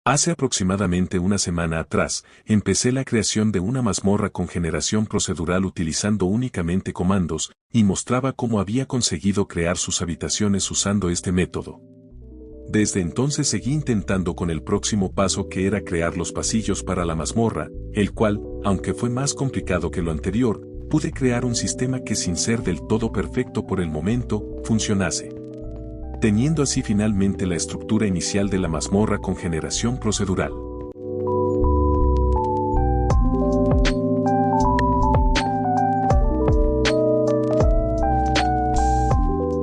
Hace aproximadamente una semana atrás, empecé la creación de una mazmorra con generación procedural utilizando únicamente comandos, y mostraba cómo había conseguido crear sus habitaciones usando este método. Desde entonces seguí intentando con el próximo paso que era crear los pasillos para la mazmorra, el cual, aunque fue más complicado que lo anterior, pude crear un sistema que sin ser del todo perfecto por el momento, funcionase, teniendo así finalmente la estructura inicial de la mazmorra con generación procedural.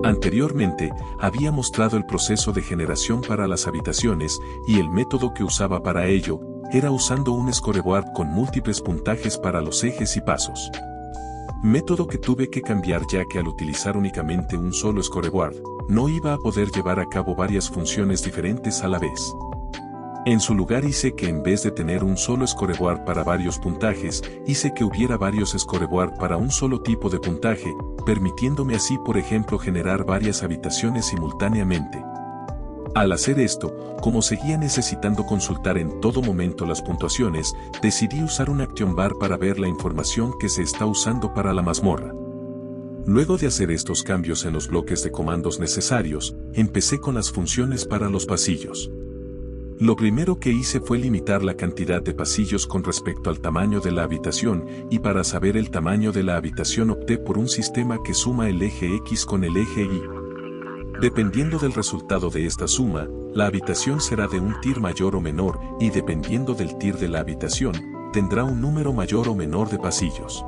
Anteriormente, había mostrado el proceso de generación para las habitaciones, y el método que usaba para ello, era usando un scoreboard con múltiples puntajes para los ejes y pasos. Método que tuve que cambiar ya que al utilizar únicamente un solo scoreboard, no iba a poder llevar a cabo varias funciones diferentes a la vez. En su lugar hice que en vez de tener un solo scoreboard para varios puntajes, hice que hubiera varios scoreboard para un solo tipo de puntaje, permitiéndome así por ejemplo generar varias habitaciones simultáneamente. Al hacer esto, como seguía necesitando consultar en todo momento las puntuaciones, decidí usar un action bar para ver la información que se está usando para la mazmorra. Luego de hacer estos cambios en los bloques de comandos necesarios, empecé con las funciones para los pasillos. Lo primero que hice fue limitar la cantidad de pasillos con respecto al tamaño de la habitación, y para saber el tamaño de la habitación opté por un sistema que suma el eje X con el eje Y. Dependiendo del resultado de esta suma, la habitación será de un tier mayor o menor, y dependiendo del tier de la habitación, tendrá un número mayor o menor de pasillos.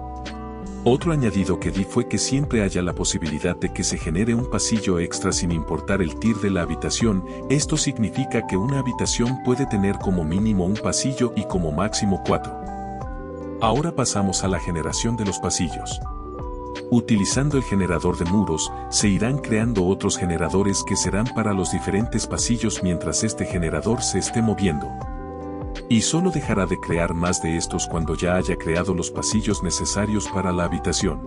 Otro añadido que di fue que siempre haya la posibilidad de que se genere un pasillo extra sin importar el tier de la habitación. Esto significa que una habitación puede tener como mínimo un pasillo y como máximo 4. Ahora pasamos a la generación de los pasillos. Utilizando el generador de muros, se irán creando otros generadores que serán para los diferentes pasillos mientras este generador se esté moviendo. Y solo dejará de crear más de estos cuando ya haya creado los pasillos necesarios para la habitación.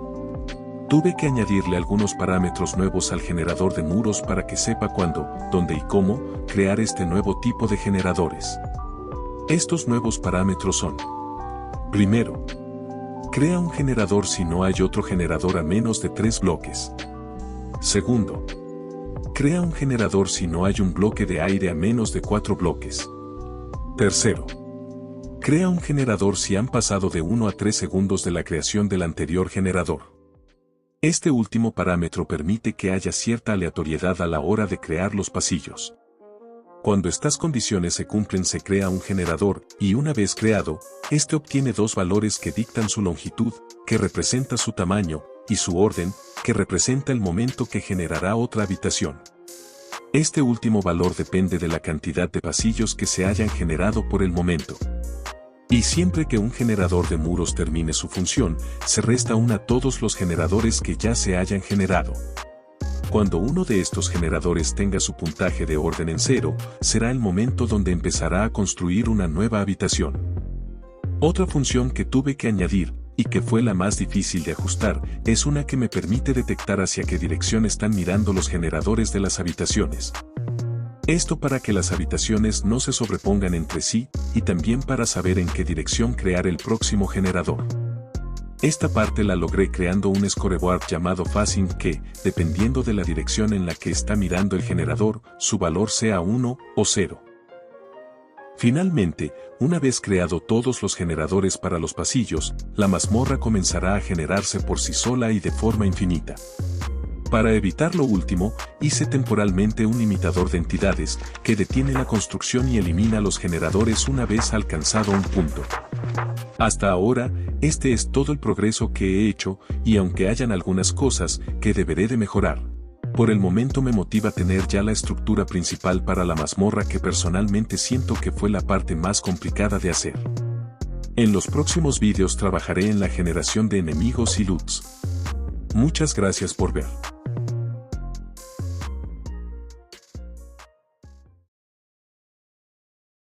Tuve que añadirle algunos parámetros nuevos al generador de muros para que sepa cuándo, dónde y cómo crear este nuevo tipo de generadores. Estos nuevos parámetros son: primero, crea un generador si no hay otro generador a menos de 3 bloques. Segundo, crea un generador si no hay un bloque de aire a menos de 4 bloques. Tercero, crea un generador si han pasado de 1 a 3 segundos de la creación del anterior generador. Este último parámetro permite que haya cierta aleatoriedad a la hora de crear los pasillos. Cuando estas condiciones se cumplen se crea un generador, y una vez creado, este obtiene dos valores que dictan su longitud, que representa su tamaño, y su orden, que representa el momento que generará otra habitación. Este último valor depende de la cantidad de pasillos que se hayan generado por el momento. Y siempre que un generador de muros termine su función, se resta 1 a todos los generadores que ya se hayan generado. Cuando uno de estos generadores tenga su puntaje de orden en 0, será el momento donde empezará a construir una nueva habitación. Otra función que tuve que añadir, y que fue la más difícil de ajustar, es una que me permite detectar hacia qué dirección están mirando los generadores de las habitaciones. Esto para que las habitaciones no se sobrepongan entre sí, y también para saber en qué dirección crear el próximo generador. Esta parte la logré creando un scoreboard llamado Facing que, dependiendo de la dirección en la que está mirando el generador, su valor sea 1 o 0. Finalmente, una vez creado todos los generadores para los pasillos, la mazmorra comenzará a generarse por sí sola y de forma infinita. Para evitar lo último, hice temporalmente un limitador de entidades, que detiene la construcción y elimina los generadores una vez alcanzado un punto. Hasta ahora, este es todo el progreso que he hecho, y aunque hayan algunas cosas que deberé de mejorar, por el momento me motiva tener ya la estructura principal para la mazmorra que personalmente siento que fue la parte más complicada de hacer. En los próximos vídeos trabajaré en la generación de enemigos y loots. Muchas gracias por ver.